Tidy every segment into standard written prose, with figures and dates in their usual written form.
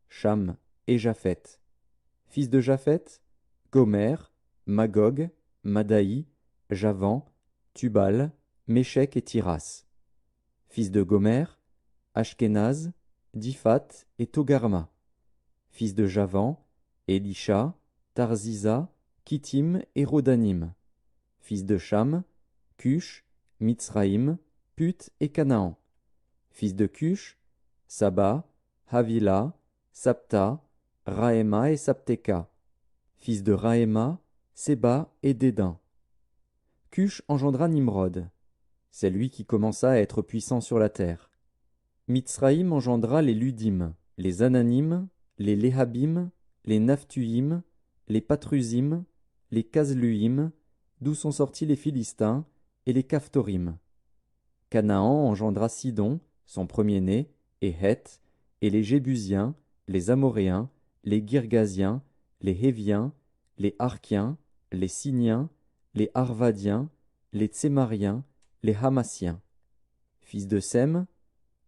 Cham et Japheth. Fils de Japheth, Gomer, Magog, Madaï, Javan, Tubal, Méchec et Tiras. Fils de Gomer, Ashkenaz, Diphat et Togarma. Fils de Javan, Elisha, Tarzisa, Kittim et Rodanim. Fils de Cham, Cush, Mitzraïm, Put et Canaan. Fils de Cush, Saba, Havila, Sapta, Raéma et Sapteka. Fils de Raéma, Séba et Dédain. Cush engendra Nimrod. C'est lui qui commença à être puissant sur la terre. Mitzraïm engendra les Ludim, les Ananim, les Léhabim, les Naphtuim, les Patrusim, les Casluim, d'où sont sortis les Philistins, et les Caphtorim. Canaan engendra Sidon, son premier-né, et Heth, et les Jébusiens, les Amoréens, les Girgasiens, les Héviens, les Arkiens, les Siniens, les Arvadiens, les Tsémariens, les Hamassiens. Fils de Sem,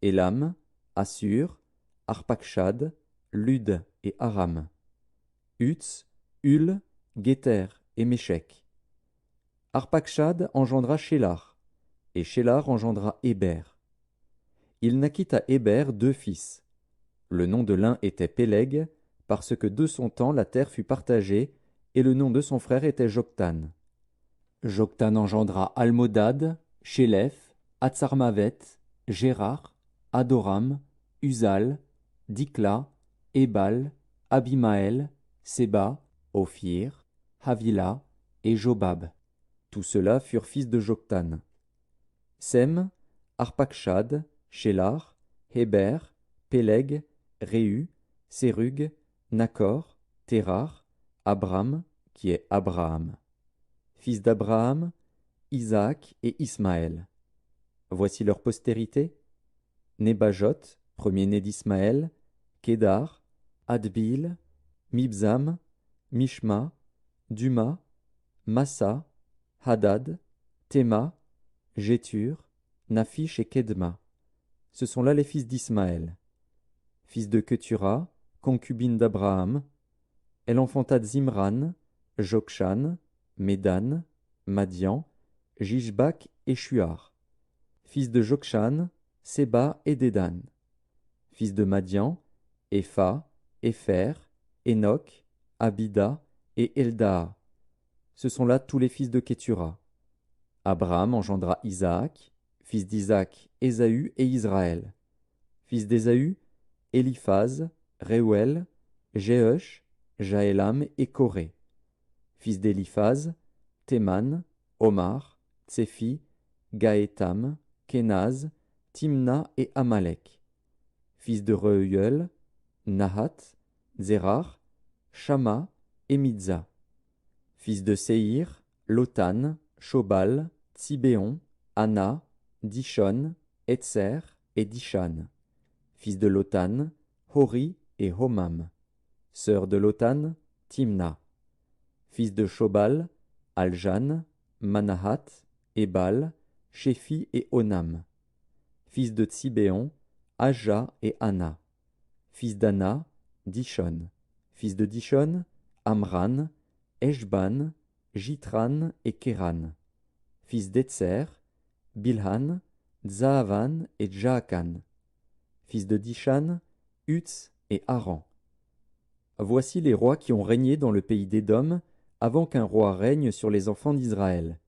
Élam, Assur, Arpakshad, Lud et Aram. Uts, Hul, Géter et Méchec. Arpakshad engendra Shélar, et Shélar engendra Héber. Il naquit à Héber 2 fils. Le nom de l'un était Péleg, parce que de son temps la terre fut partagée, et le nom de son frère était Joktan. Joktan engendra Almodad, Shélef, Hatsarmavet, Gérard, Adoram, Uzal, Dikla, Ébal, Abimaël, Séba, Ophir, Havila et Jobab. Tous ceux-là furent fils de Joktan. Sem, Arpakshad, Shélar, Héber, Péleg, Réu, Sérug, Nakor, Térar, Abram, qui est Abraham. Fils d'Abraham, Isaac et Ismaël. Voici leur postérité. Nébajot, premier-né d'Ismaël, Kédar, Adbil, Mibzam, Mishma, Duma, Massa, Hadad, Théma, Jétur, Naphish et Kedma. Ce sont là les fils d'Ismaël. Fils de Ketura, concubine d'Abraham, elle enfanta Zimran, Jokshan, Médan, Madian, Jishbak et Shuar. Fils de Jokshan, Séba et Dédan. Fils de Madian, Epha, Épher, Enoch, Abida et Eldaa. Ce sont là tous les fils de Ketura. Abraham engendra Isaac, fils d'Isaac, Ésaü et Israël. Fils d'Ésaü, Éliphaz, Réuel, Jéhush, Jaélam et Coré. Fils d'Éliphaz, Théman, Omar, Tsefi, Gaétam, Kénaz, Timna et Amalek. Fils de Reuel, Nahat, Zérar, Shama et Midza. Fils de Séhir, Lotan, Shobal, Tsibéon, Anna, Dishon, Etzer et Dishan. Fils de Lotan, Hori et Homam. Sœur de Lotan, Timna. Fils de Shobal, Aljan, Manahat, Ebal, Shéphi et Onam. Fils de Tsibéon, Aja et Anna. Fils d'Anna, Dishon. Fils de Dishon, Amran, Eshban, Jitran et Kéran. Fils d'Etzer, Bilhan, Zaavan et Jaakan. Fils de Dishan, Utz et Aran. Voici les rois qui ont régné dans le pays d'Édom, avant qu'un roi règne sur les enfants d'Israël.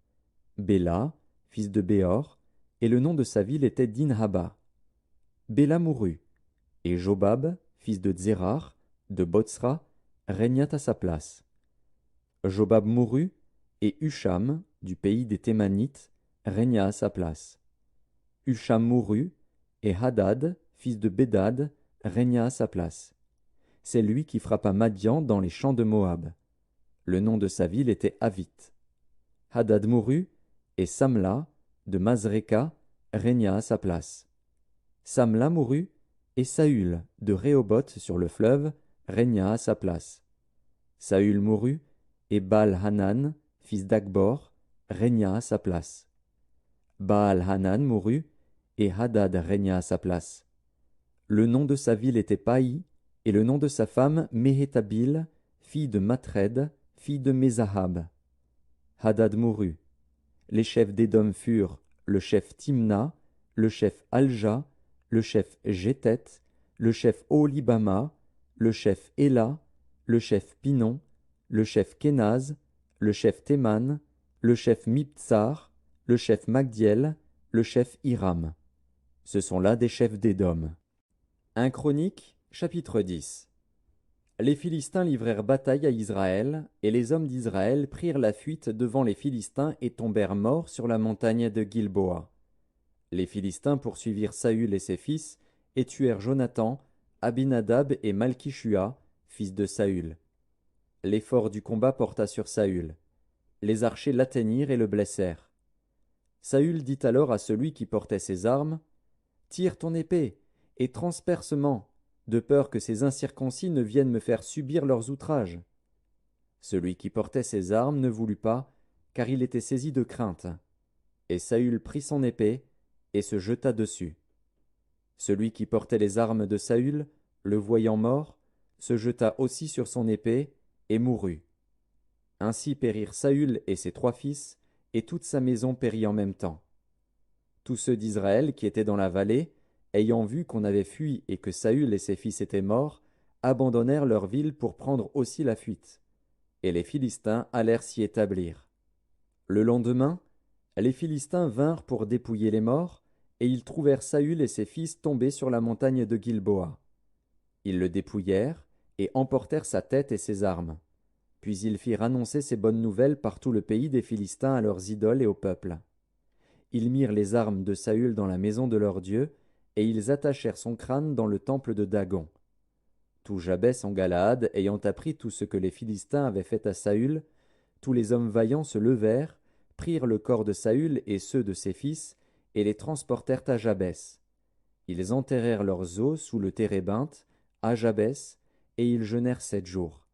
Béla, fils de Béor, et le nom de sa ville était Dinhaba. Béla mourut, et Jobab, fils de Zérar, de Botsra, régna à sa place. Jobab mourut, et Husham, du pays des Thémanites, régna à sa place. Husham mourut, et Hadad, fils de Bédad, régna à sa place. C'est lui qui frappa Madian dans les champs de Moab. Le nom de sa ville était Avith. Hadad mourut, et Samla, de Mazreka, régna à sa place. Samla mourut, et Saül, de Rehoboth sur le fleuve, régna à sa place. Saül mourut, et Baal-Hanan, fils d'Akbor, régna à sa place. Baal-Hanan mourut, et Hadad régna à sa place. Le nom de sa ville était Paï, et le nom de sa femme Méhétabile, fille de Matred, fille de Mézahab. Hadad mourut. Les chefs d'Édom furent le chef Timna, le chef Alja, le chef Jétet, le chef Oholibama, le chef Éla, le chef Pinon, le chef Kénaz, le chef Théman, le chef Mibtsar, le chef Magdiel, le chef Hiram. Ce sont là des chefs d'Édom. 1 Chronique, chapitre 10. Les Philistins livrèrent bataille à Israël, et les hommes d'Israël prirent la fuite devant les Philistins et tombèrent morts sur la montagne de Gilboa. Les Philistins poursuivirent Saül et ses fils, et tuèrent Jonathan, Abinadab et Malchishua, fils de Saül. L'effort du combat porta sur Saül. Les archers l'atteignirent et le blessèrent. Saül dit alors à celui qui portait ses armes, « Tire ton épée, et transpercement, de peur que ces incirconcis ne viennent me faire subir leurs outrages. » Celui qui portait ses armes ne voulut pas, car il était saisi de crainte. Et Saül prit son épée, et se jeta dessus. Celui qui portait les armes de Saül, le voyant mort, se jeta aussi sur son épée, et mourut. Ainsi périrent Saül et ses 3 fils, et toute sa maison périt en même temps. Tous ceux d'Israël qui étaient dans la vallée, ayant vu qu'on avait fui et que Saül et ses fils étaient morts, abandonnèrent leur ville pour prendre aussi la fuite. Et les Philistins allèrent s'y établir. Le lendemain, les Philistins vinrent pour dépouiller les morts, et ils trouvèrent Saül et ses fils tombés sur la montagne de Gilboa. Ils le dépouillèrent, et emportèrent sa tête et ses armes. Puis ils firent annoncer ces bonnes nouvelles par tout le pays des Philistins à leurs idoles et au peuple. Ils mirent les armes de Saül dans la maison de leur Dieu, et ils attachèrent son crâne dans le temple de Dagon. Tout Jabès en Galaad ayant appris tout ce que les Philistins avaient fait à Saül, tous les hommes vaillants se levèrent, prirent le corps de Saül et ceux de ses fils, et les transportèrent à Jabès. Ils enterrèrent leurs os sous le térébinthe, à Jabès, et ils jeûnèrent 7 jours.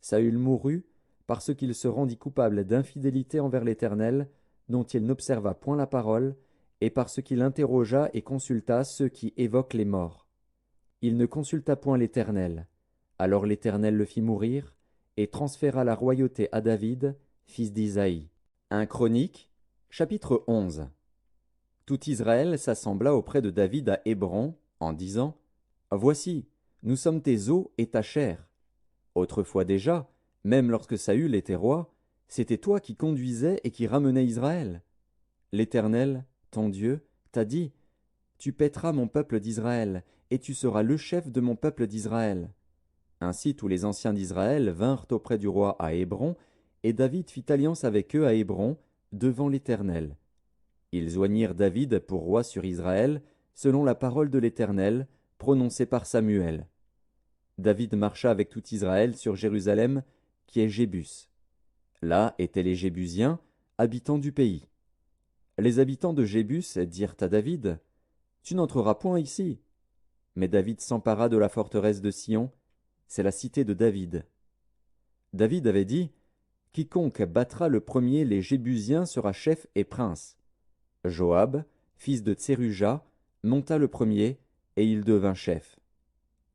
Saül mourut, parce qu'il se rendit coupable d'infidélité envers l'Éternel, dont il n'observa point la parole, et parce qu'il interrogea et consulta ceux qui évoquent les morts. Il ne consulta point l'Éternel. Alors l'Éternel le fit mourir, et transféra la royauté à David, fils d'Isaïe. 1 Chronique, chapitre 11. Tout Israël s'assembla auprès de David à Hébron, en disant, « Voici, nous sommes tes os et ta chair. Autrefois déjà, même lorsque Saül était roi, c'était toi qui conduisais et qui ramenais Israël. L'Éternel, ton Dieu, t'a dit, « Tu paîtras mon peuple d'Israël, et tu seras le chef de mon peuple d'Israël. » Ainsi tous les anciens d'Israël vinrent auprès du roi à Hébron, et David fit alliance avec eux à Hébron, devant l'Éternel. Ils joignirent David pour roi sur Israël, selon la parole de l'Éternel, prononcée par Samuel. David marcha avec tout Israël sur Jérusalem, qui est Jébus. Là étaient les Jébusiens, habitants du pays. Les habitants de Jébus dirent à David, « Tu n'entreras point ici. » Mais David s'empara de la forteresse de Sion, c'est la cité de David. David avait dit, « Quiconque battra le premier les Jébusiens sera chef et prince. » Joab, fils de Tseruja, monta le premier, et il devint chef.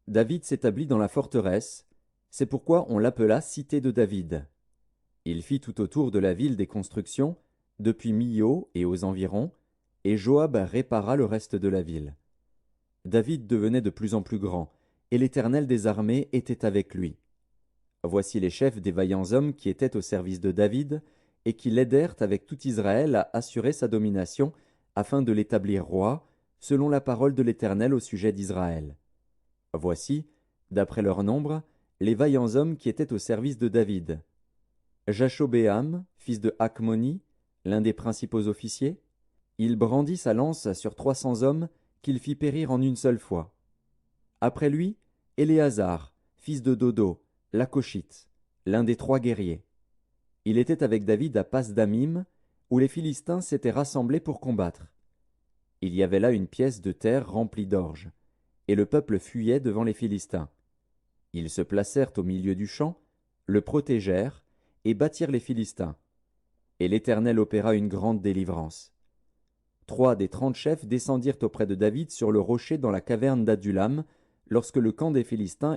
David s'établit dans la forteresse, c'est pourquoi on l'appela cité de David. Il fit tout autour de la ville des constructions, depuis Millo et aux environs, et Joab répara le reste de la ville. David devenait de plus en plus grand, et l'Éternel des armées était avec lui. Voici les chefs des vaillants hommes qui étaient au service de David, et qui l'aidèrent avec tout Israël à assurer sa domination, afin de l'établir roi, selon la parole de l'Éternel au sujet d'Israël. Voici, d'après leur nombre, les vaillants hommes qui étaient au service de David. Jashobéam, fils de Hakmoni, l'un des principaux officiers, il brandit sa lance sur 300 hommes qu'il fit périr en une seule fois. Après lui, Éléazar, fils de Dodo, l'Akoshite, l'un des 3 guerriers. Il était avec David à Pas-Damim, où les Philistins s'étaient rassemblés pour combattre. Il y avait là une pièce de terre remplie d'orge, et le peuple fuyait devant les Philistins. Ils se placèrent au milieu du champ, le protégèrent, et battirent les Philistins. Et l'Éternel opéra une grande délivrance. 3 des 30 chefs descendirent auprès de David sur le rocher dans la caverne d'Adulam, lorsque le camp des Philistins